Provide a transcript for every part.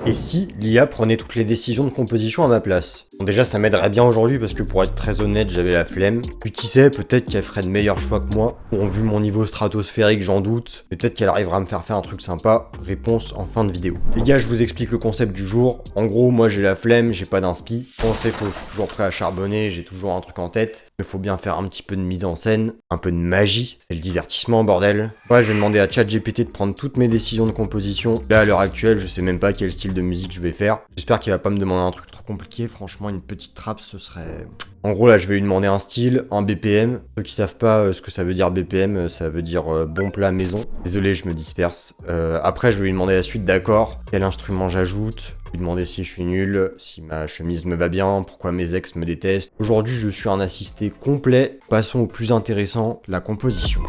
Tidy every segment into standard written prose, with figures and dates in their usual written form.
Et si l'IA prenait toutes les décisions de composition à ma place? Bon, déjà, ça m'aiderait bien aujourd'hui parce que pour être très honnête, j'avais la flemme. Puis qui sait, peut-être qu'elle ferait de meilleurs choix que moi. Bon, vu mon niveau stratosphérique, j'en doute. Mais peut-être qu'elle arrivera à me faire un truc sympa. Réponse en fin de vidéo. Les gars, je vous explique le concept du jour. En gros, moi j'ai la flemme, j'ai pas d'inspi. Bon, c'est faux, je suis toujours prêt à charbonner, j'ai toujours un truc en tête. Il faut bien faire un petit peu de mise en scène, un peu de magie. C'est le divertissement, bordel. Ouais, je vais demander à ChatGPT de prendre toutes mes décisions de composition. Là, à l'heure actuelle, je sais même pas quel style de musique je vais faire. J'espère qu'il va pas me demander un truc trop compliqué. Franchement, une petite trappe, ce serait... En gros, là, je vais lui demander un style, un BPM. Ceux qui savent pas ce que ça veut dire BPM, ça veut dire bon plat maison. Désolé, je me disperse. Après, je vais lui demander la suite d'accords. Quel instrument j'ajoute? Lui demander si je suis nul, si ma chemise me va bien, pourquoi mes ex me détestent. Aujourd'hui, je suis un assisté complet. Passons au plus intéressant, la composition.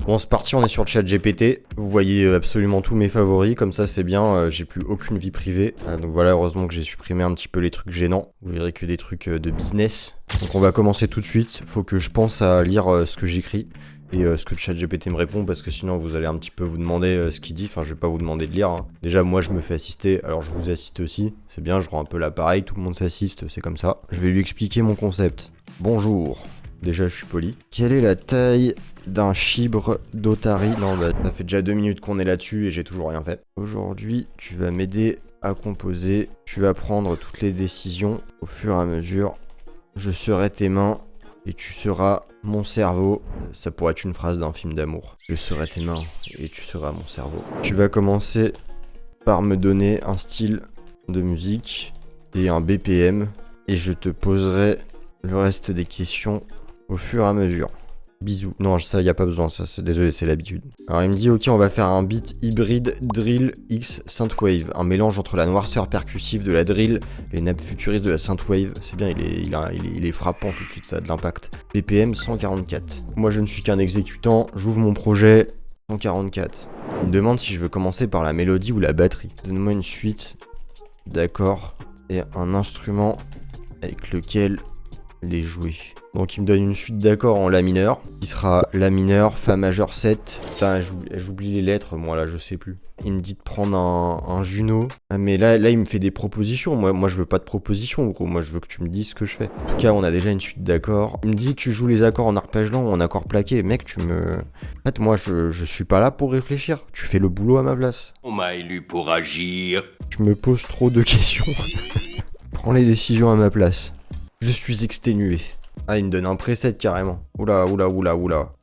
Bon, c'est parti, on est sur le chat GPT. Vous voyez absolument tous mes favoris, comme ça c'est bien, j'ai plus aucune vie privée. Donc voilà, heureusement que j'ai supprimé un petit peu les trucs gênants. Vous verrez que des trucs de business. Donc on va commencer tout de suite. Faut que je pense à lire ce que j'écris et ce que le chat GPT me répond, parce que sinon vous allez un petit peu vous demander ce qu'il dit. Enfin, je vais pas vous demander de lire, hein. Déjà, moi je me fais assister, alors je vous assiste aussi. C'est bien, je rends un peu l'appareil, tout le monde s'assiste, c'est comme ça. Je vais lui expliquer mon concept. Bonjour. Déjà, je suis poli. Quelle est la taille d'un chibre d'Otari? Non, bah, ça fait déjà 2 minutes qu'on est là-dessus et j'ai toujours rien fait. Aujourd'hui, tu vas m'aider à composer. Tu vas prendre toutes les décisions au fur et à mesure. Je serai tes mains et tu seras mon cerveau. Ça pourrait être une phrase d'un film d'amour. Je serai tes mains et tu seras mon cerveau. Tu vas commencer par me donner un style de musique et un BPM. Et je te poserai le reste des questions au fur et à mesure. Bisous. Non, ça, y a pas besoin, ça, désolé, c'est l'habitude. Alors, il me dit, ok, on va faire un beat hybride drill X synthwave. Un mélange entre la noirceur percussive de la drill, les nappes futuristes de la synthwave. C'est bien, il est frappant tout de suite, ça a de l'impact. BPM 144. Moi, je ne suis qu'un exécutant, j'ouvre mon projet 144. Il me demande si je veux commencer par la mélodie ou la batterie. Donne-moi une suite d'accords et un instrument avec lequel les jouer. Donc il me donne une suite d'accords en La mineur, qui sera La mineur, Fa majeur 7. Putain, j'oublie les lettres, moi là, je sais plus. Il me dit de prendre un Juno. Ah, mais là, il me fait des propositions. Moi, je veux pas de propositions, gros. Moi, je veux que tu me dises ce que je fais. En tout cas, on a déjà une suite d'accords. Il me dit, tu joues les accords en arpège lent ou en accord plaqué. Mec, En fait, moi, je suis pas là pour réfléchir. Tu fais le boulot à ma place. On m'a élu pour agir. Tu me poses trop de questions. Prends les décisions à ma place. Je suis exténué. Ah, il me donne un preset carrément. Oula.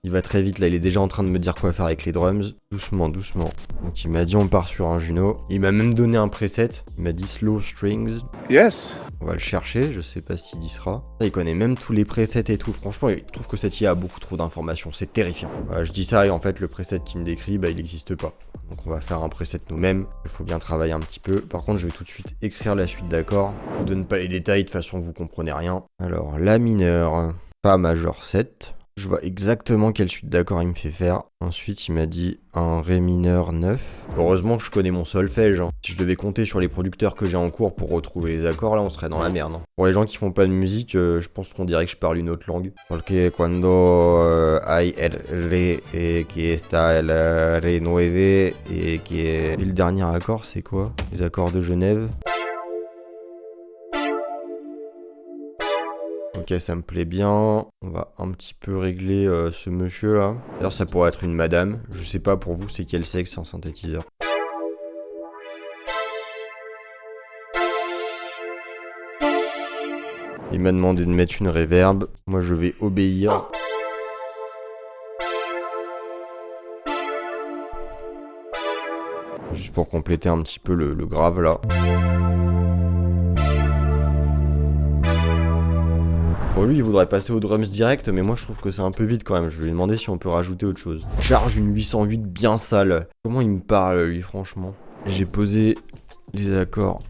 Il va très vite là, il est déjà en train de me dire quoi faire avec les drums. Doucement. Donc il m'a dit on part sur un Juno. Il m'a même donné un preset. Il m'a dit slow strings. Yes. On va le chercher, je sais pas s'il y sera. Il connaît même tous les presets et tout. Franchement, il trouve que cette IA a beaucoup trop d'informations. C'est terrifiant. Voilà, je dis ça et en fait, le preset qui me décrit, bah il n'existe pas. Donc on va faire un preset nous-mêmes. Il faut bien travailler un petit peu. Par contre, je vais tout de suite écrire la suite d'accords. Je vous donne pas les détails, de toute façon, vous comprenez rien. Alors, La mineur, Fa majeur 7. Je vois exactement quelle suite d'accords il me fait faire. Ensuite, il m'a dit un Ré mineur 9. Heureusement que je connais mon solfège. Hein. Si je devais compter sur les producteurs que j'ai en cours pour retrouver les accords, là, on serait dans la merde. Hein. Pour les gens qui font pas de musique, je pense qu'on dirait que je parle une autre langue. Porque cuando hay el Ré et qui está el Ré 9 et qui est... Et le dernier accord, c'est quoi? Les accords de Genève. Ok, ça me plaît bien. On va un petit peu régler ce monsieur là. D'ailleurs, ça pourrait être une madame. Je sais pas pour vous, c'est quel sexe un synthétiseur. Il m'a demandé de mettre une reverb. Moi, je vais obéir. Juste pour compléter un petit peu le grave là. Bon, lui, il voudrait passer aux drums direct, mais moi, je trouve que c'est un peu vite quand même. Je vais lui demander si on peut rajouter autre chose. Charge une 808 bien sale. Comment il me parle, lui, franchement? J'ai posé les accords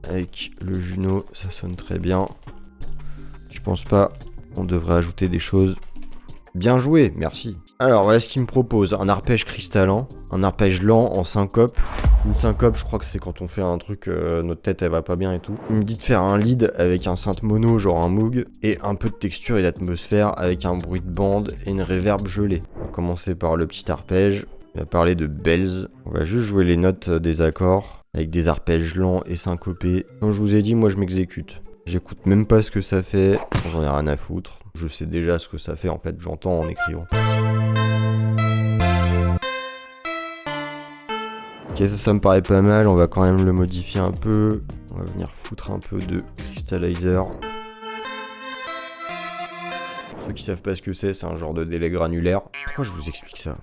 avec le Juno. Ça sonne très bien. Je pense pas qu'on devrait ajouter des choses. Bien joué, merci. Alors, voilà ce qu'il me propose. Un arpège cristalin, un arpège lent en syncope Une syncope, je crois que c'est quand on fait un truc, notre tête elle va pas bien et tout. Il me dit de faire un lead avec un synth mono, genre un Moog, et un peu de texture et d'atmosphère avec un bruit de bande et une reverb gelée. On va commencer par le petit arpège. Il va parler de bells. On va juste jouer les notes des accords avec des arpèges lents et syncopés. Comme je vous ai dit, moi je m'exécute. J'écoute même pas ce que ça fait, j'en ai rien à foutre. Je sais déjà ce que ça fait en fait, j'entends en écrivant. Ok, ça me paraît pas mal, on va quand même le modifier un peu. On va venir foutre un peu de crystallizer. Pour ceux qui savent pas ce que c'est un genre de délai granulaire. Pourquoi je vous explique ça ?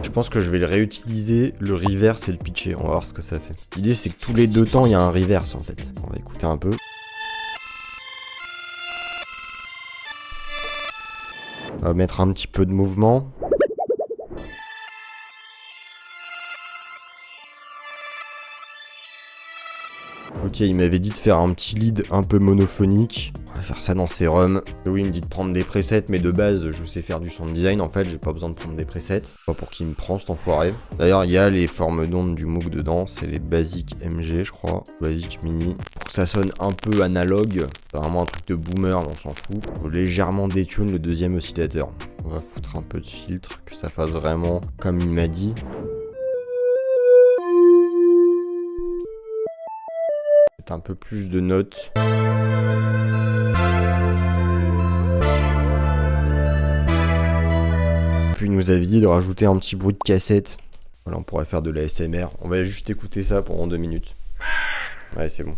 Je pense que je vais le réutiliser, le reverse et le pitcher, on va voir ce que ça fait. L'idée c'est que tous les 2 temps il y a un reverse en fait. On va écouter un peu. On va mettre un petit peu de mouvement. Ok, il m'avait dit de faire un petit lead un peu monophonique. On va faire ça dans Serum. Oui, il me dit de prendre des presets, mais de base, je sais faire du sound design. En fait, j'ai pas besoin de prendre des presets. Pas pour qu'il me prend cet enfoiré. D'ailleurs, il y a les formes d'ondes du Moog dedans. C'est les Basic MG, je crois. Basic Mini. Pour que ça sonne un peu analogue. C'est vraiment un truc de boomer, on s'en fout. Faut légèrement détune le deuxième oscillateur. On va foutre un peu de filtre, que ça fasse vraiment comme il m'a dit. Un peu plus de notes. Puis il nous avait dit de rajouter un petit bruit de cassette. Voilà, on pourrait faire de la ASMR. On va juste écouter ça pendant 2 minutes. Ouais, c'est bon.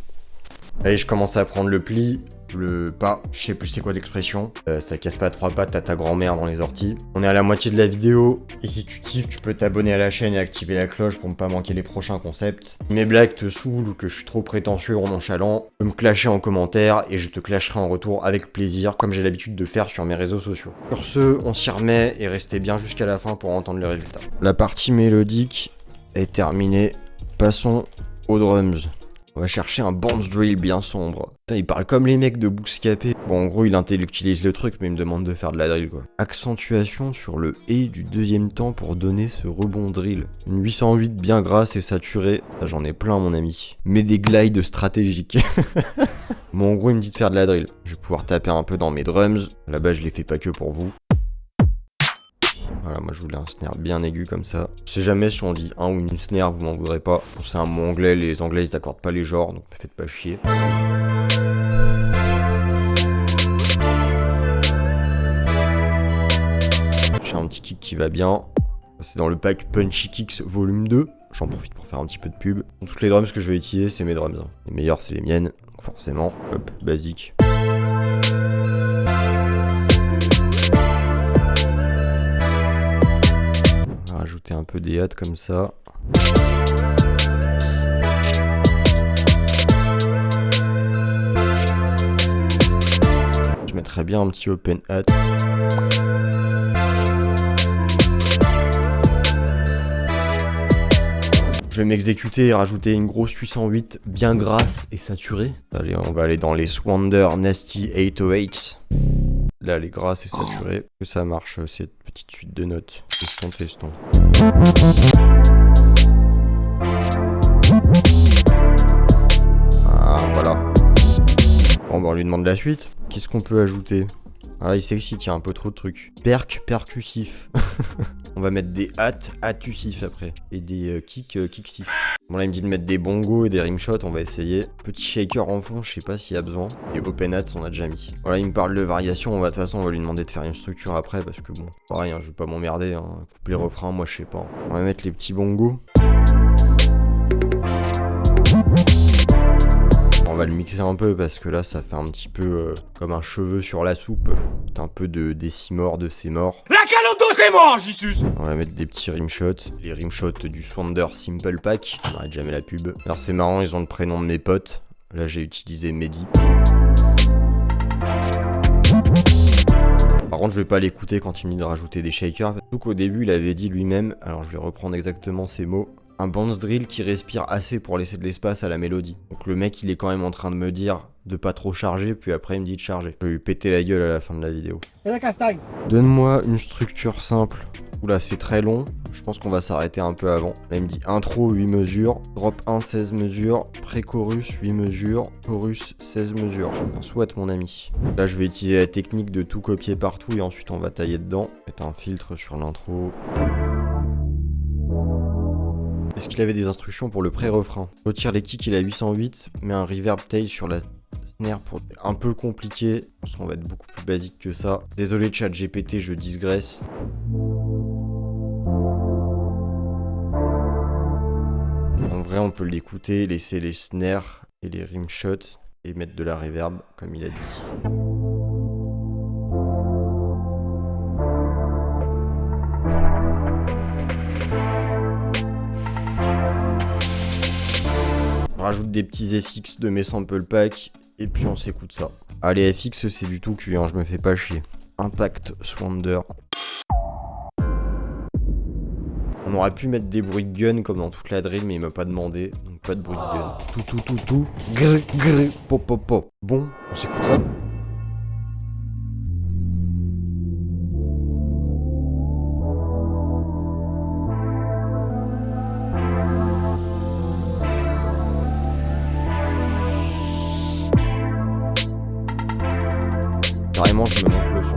Allez, je commence à prendre le pli, le pas, je sais plus c'est quoi l'expression. Ça casse pas 3 pattes à ta grand-mère dans les orties. On est à la moitié de la vidéo, et si tu kiffes, tu peux t'abonner à la chaîne et activer la cloche pour ne pas manquer les prochains concepts. Si mes blagues te saoulent ou que je suis trop prétentieux ou nonchalant, tu peux me clasher en commentaire et je te clasherai en retour avec plaisir, comme j'ai l'habitude de faire sur mes réseaux sociaux. Sur ce, on s'y remet et restez bien jusqu'à la fin pour entendre les résultats. La partie mélodique est terminée, passons aux drums. On va chercher un bounce drill bien sombre. Putain, il parle comme les mecs de Bouscapé. Bon, en gros, il intellectualise le truc, mais il me demande de faire de la drill, quoi. Accentuation sur le et du deuxième temps pour donner ce rebond drill. Une 808 bien grasse et saturée. Ça, j'en ai plein, mon ami. Mais des glides stratégiques. Bon, en gros, il me dit de faire de la drill. Je vais pouvoir taper un peu dans mes drums. Là-bas, je les fais pas que pour vous. Voilà, moi je voulais un snare bien aigu comme ça. Je sais jamais si on dit un ou une snare, vous m'en voudrez pas. C'est un mot anglais, les anglais ils accordent pas les genres, donc me faites pas chier. J'ai un petit kick qui va bien. C'est dans le pack Punchy Kicks volume 2. J'en profite pour faire un petit peu de pub. Donc, toutes les drums que je vais utiliser, c'est mes drums. Les meilleurs, c'est les miennes, donc forcément. Hop, basique. Rajouter un peu des hats comme ça. Je mettrais bien un petit open hat. Je vais m'exécuter et rajouter une grosse 808 bien grasse et saturée. Allez, on va aller dans les Swander Nasty 808. Là, elle est grasse et saturée. Que ça marche, cette petite suite de notes. Testons. Ah, voilà. Bon, bah, on lui demande la suite. Qu'est-ce qu'on peut ajouter? Ah là, il s'excite, il y a un peu trop de trucs. Percussif. On va mettre des hâtussifs après. Et des kicksifs. Bon, là, il me dit de mettre des bongos et des rimshots, on va essayer. Petit shaker en fond, je sais pas s'il y a besoin. Et open hats, on a déjà mis. Voilà, il me parle de variation, de toute façon, on va lui demander de faire une structure après, parce que bon, pareil, hein, je vais pas m'emmerder. Hein. Coupler refrain, moi, je sais pas. On va mettre les petits bongos. On va le mixer un peu parce que là ça fait un petit peu comme un cheveu sur la soupe. Un peu de décimore de ses morts. La calotte c'est mort, Jesus. On va mettre des petits rimshots. Les rimshots du Swander Simple Pack. On n'arrête jamais la pub. Alors c'est marrant, ils ont le prénom de mes potes. Là j'ai utilisé Mehdi. Par contre je vais pas l'écouter quand il me dit de rajouter des shakers. Surtout qu'au début il avait dit lui-même, alors je vais reprendre exactement ces mots. un bounce drill qui respire assez pour laisser de l'espace à la mélodie. Donc le mec il est quand même en train de me dire de pas trop charger, puis après il me dit de charger. Je vais lui péter la gueule à la fin de la vidéo. Et la castagne. Donne-moi une structure simple. Oula, c'est très long. Je pense qu'on va s'arrêter un peu avant. Là, il me dit intro 8 mesures, drop 1 16 mesures, pré-chorus 8 mesures, chorus 16 mesures. Soit mon ami. Là, je vais utiliser la technique de tout copier partout et ensuite on va tailler dedans. Mettre un filtre sur l'intro. Est-ce qu'il avait des instructions pour le pré-refrain? Retire les kicks, il a 808, mets un reverb tail sur la snare pour un peu compliqué. Je pense qu'on va être beaucoup plus basique que ça. Désolé ChatGPT, je digresse. En vrai, on peut l'écouter, laisser les snares et les rimshots et mettre de la reverb, comme il a dit. On rajoute des petits FX de mes sample pack et puis on s'écoute ça. Allez, FX, c'est du tout cuit, hein, je me fais pas chier. Impact Swander. On aurait pu mettre des bruits de gun comme dans toute la drill, mais il m'a pas demandé, donc pas de bruit de gun. Tout. Grr, grr, pop, pop, pop. Bon, on s'écoute ça. Carrément, je me monte le son.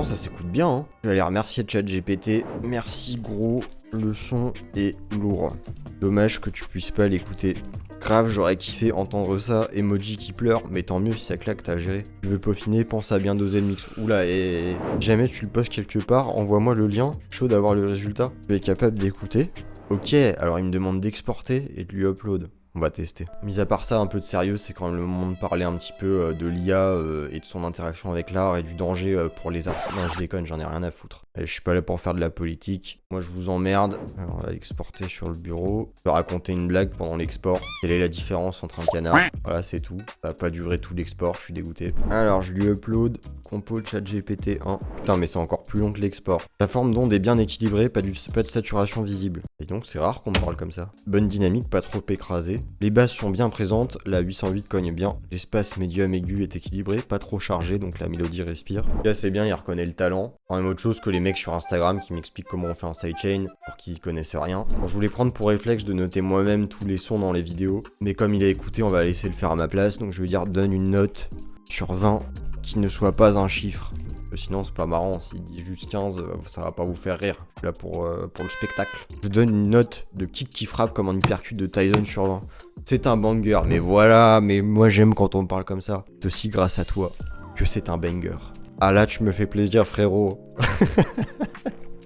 Ça s'écoute bien, hein. Je vais aller remercier ChatGPT. Merci gros, le son est lourd. Dommage que tu puisses pas l'écouter. Grave, j'aurais kiffé entendre ça. Emoji qui pleure, mais tant mieux si ça claque, t'as géré. Tu veux peaufiner, pense à bien doser le mix. Oula, et jamais tu le postes quelque part, envoie-moi le lien. Je suis chaud d'avoir le résultat. Tu es capable d'écouter. Ok, alors il me demande d'exporter et de lui upload. On va tester. Mis à part ça, un peu de sérieux, c'est quand même le moment de parler un petit peu de l'IA et de son interaction avec l'art et du danger pour les artistes. Non, je déconne, j'en ai rien à foutre. Je suis pas là pour faire de la politique. Moi, je vous emmerde. Alors, on va l'exporter sur le bureau. Je vais raconter une blague pendant l'export. Quelle est la différence entre un canard? Voilà, c'est tout. Ça va pas durer tout l'export, je suis dégoûté. Alors, je lui upload. Compo ChatGPT 1. Putain, mais c'est encore plus long que l'export. La forme d'onde est bien équilibrée, pas de saturation visible. Et donc, c'est rare qu'on me parle comme ça. Bonne dynamique, pas trop écrasée. Les basses sont bien présentes, la 808 cogne bien. L'espace médium aigu est équilibré, pas trop chargé, donc la mélodie respire. Là, c'est bien, il reconnaît le talent. Quand même autre chose que les mecs sur Instagram qui m'expliquent comment on fait un sidechain, alors qu'ils connaissent rien. Bon, je voulais prendre pour réflexe de noter moi-même tous les sons dans les vidéos. Mais comme il a écouté, on va laisser le faire à ma place. Donc je vais dire, donne une note sur 20 qui ne soit pas un chiffre. Sinon c'est pas marrant, s'il dit juste 15, ça va pas vous faire rire. Je suis là pour le spectacle. Je donne une note de kick qui frappe comme un uppercut de Tyson sur 20. C'est un banger, mais voilà, mais moi j'aime quand on me parle comme ça. C'est aussi grâce à toi que c'est un banger. Ah là tu me fais plaisir frérot.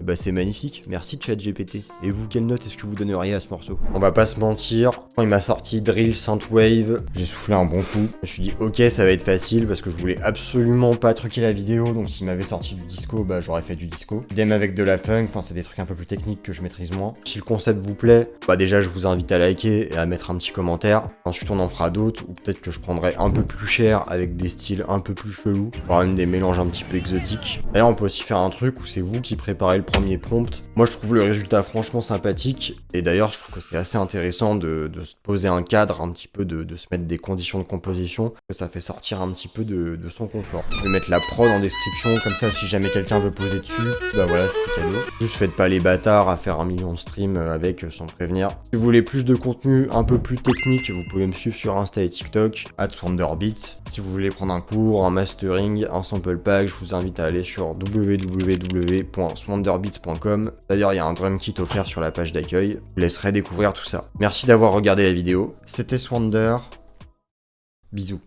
Bah c'est magnifique, merci ChatGPT. Et vous, quelle note est-ce que vous donneriez à ce morceau? On va pas se mentir, quand il m'a sorti Drill Synthwave, j'ai soufflé un bon coup. Je me suis dit ok ça va être facile parce que je voulais absolument pas truquer la vidéo, donc s'il m'avait sorti du disco, bah j'aurais fait du disco. Idem avec de la funk, enfin c'est des trucs un peu plus techniques que je maîtrise moins. Si le concept vous plaît, bah déjà je vous invite à liker et à mettre un petit commentaire. Ensuite on en fera d'autres, ou peut-être que je prendrai un peu plus cher avec des styles un peu plus chelous, voire même des mélanges un petit peu exotiques. D'ailleurs on peut aussi faire un truc où c'est vous qui préparez le premier prompt. Moi, je trouve le résultat franchement sympathique. Et d'ailleurs, je trouve que c'est assez intéressant de se poser un cadre, un petit peu de se mettre des conditions de composition, que ça fait sortir un petit peu de son confort. Je vais mettre la prod en description, comme ça, si jamais quelqu'un veut poser dessus, bah voilà, c'est cadeau. Juste faites pas les bâtards à faire 1 million de streams avec sans prévenir. Si vous voulez plus de contenu un peu plus technique, vous pouvez me suivre sur Insta et TikTok, @SwanderBeats. Si vous voulez prendre un cours, un mastering, un sample pack, je vous invite à aller sur www.swanderbeats.com. D'ailleurs, il y a un drum kit offert sur la page d'accueil. Je vous laisserai découvrir tout ça. Merci d'avoir regardé la vidéo. C'était Swander. Bisous.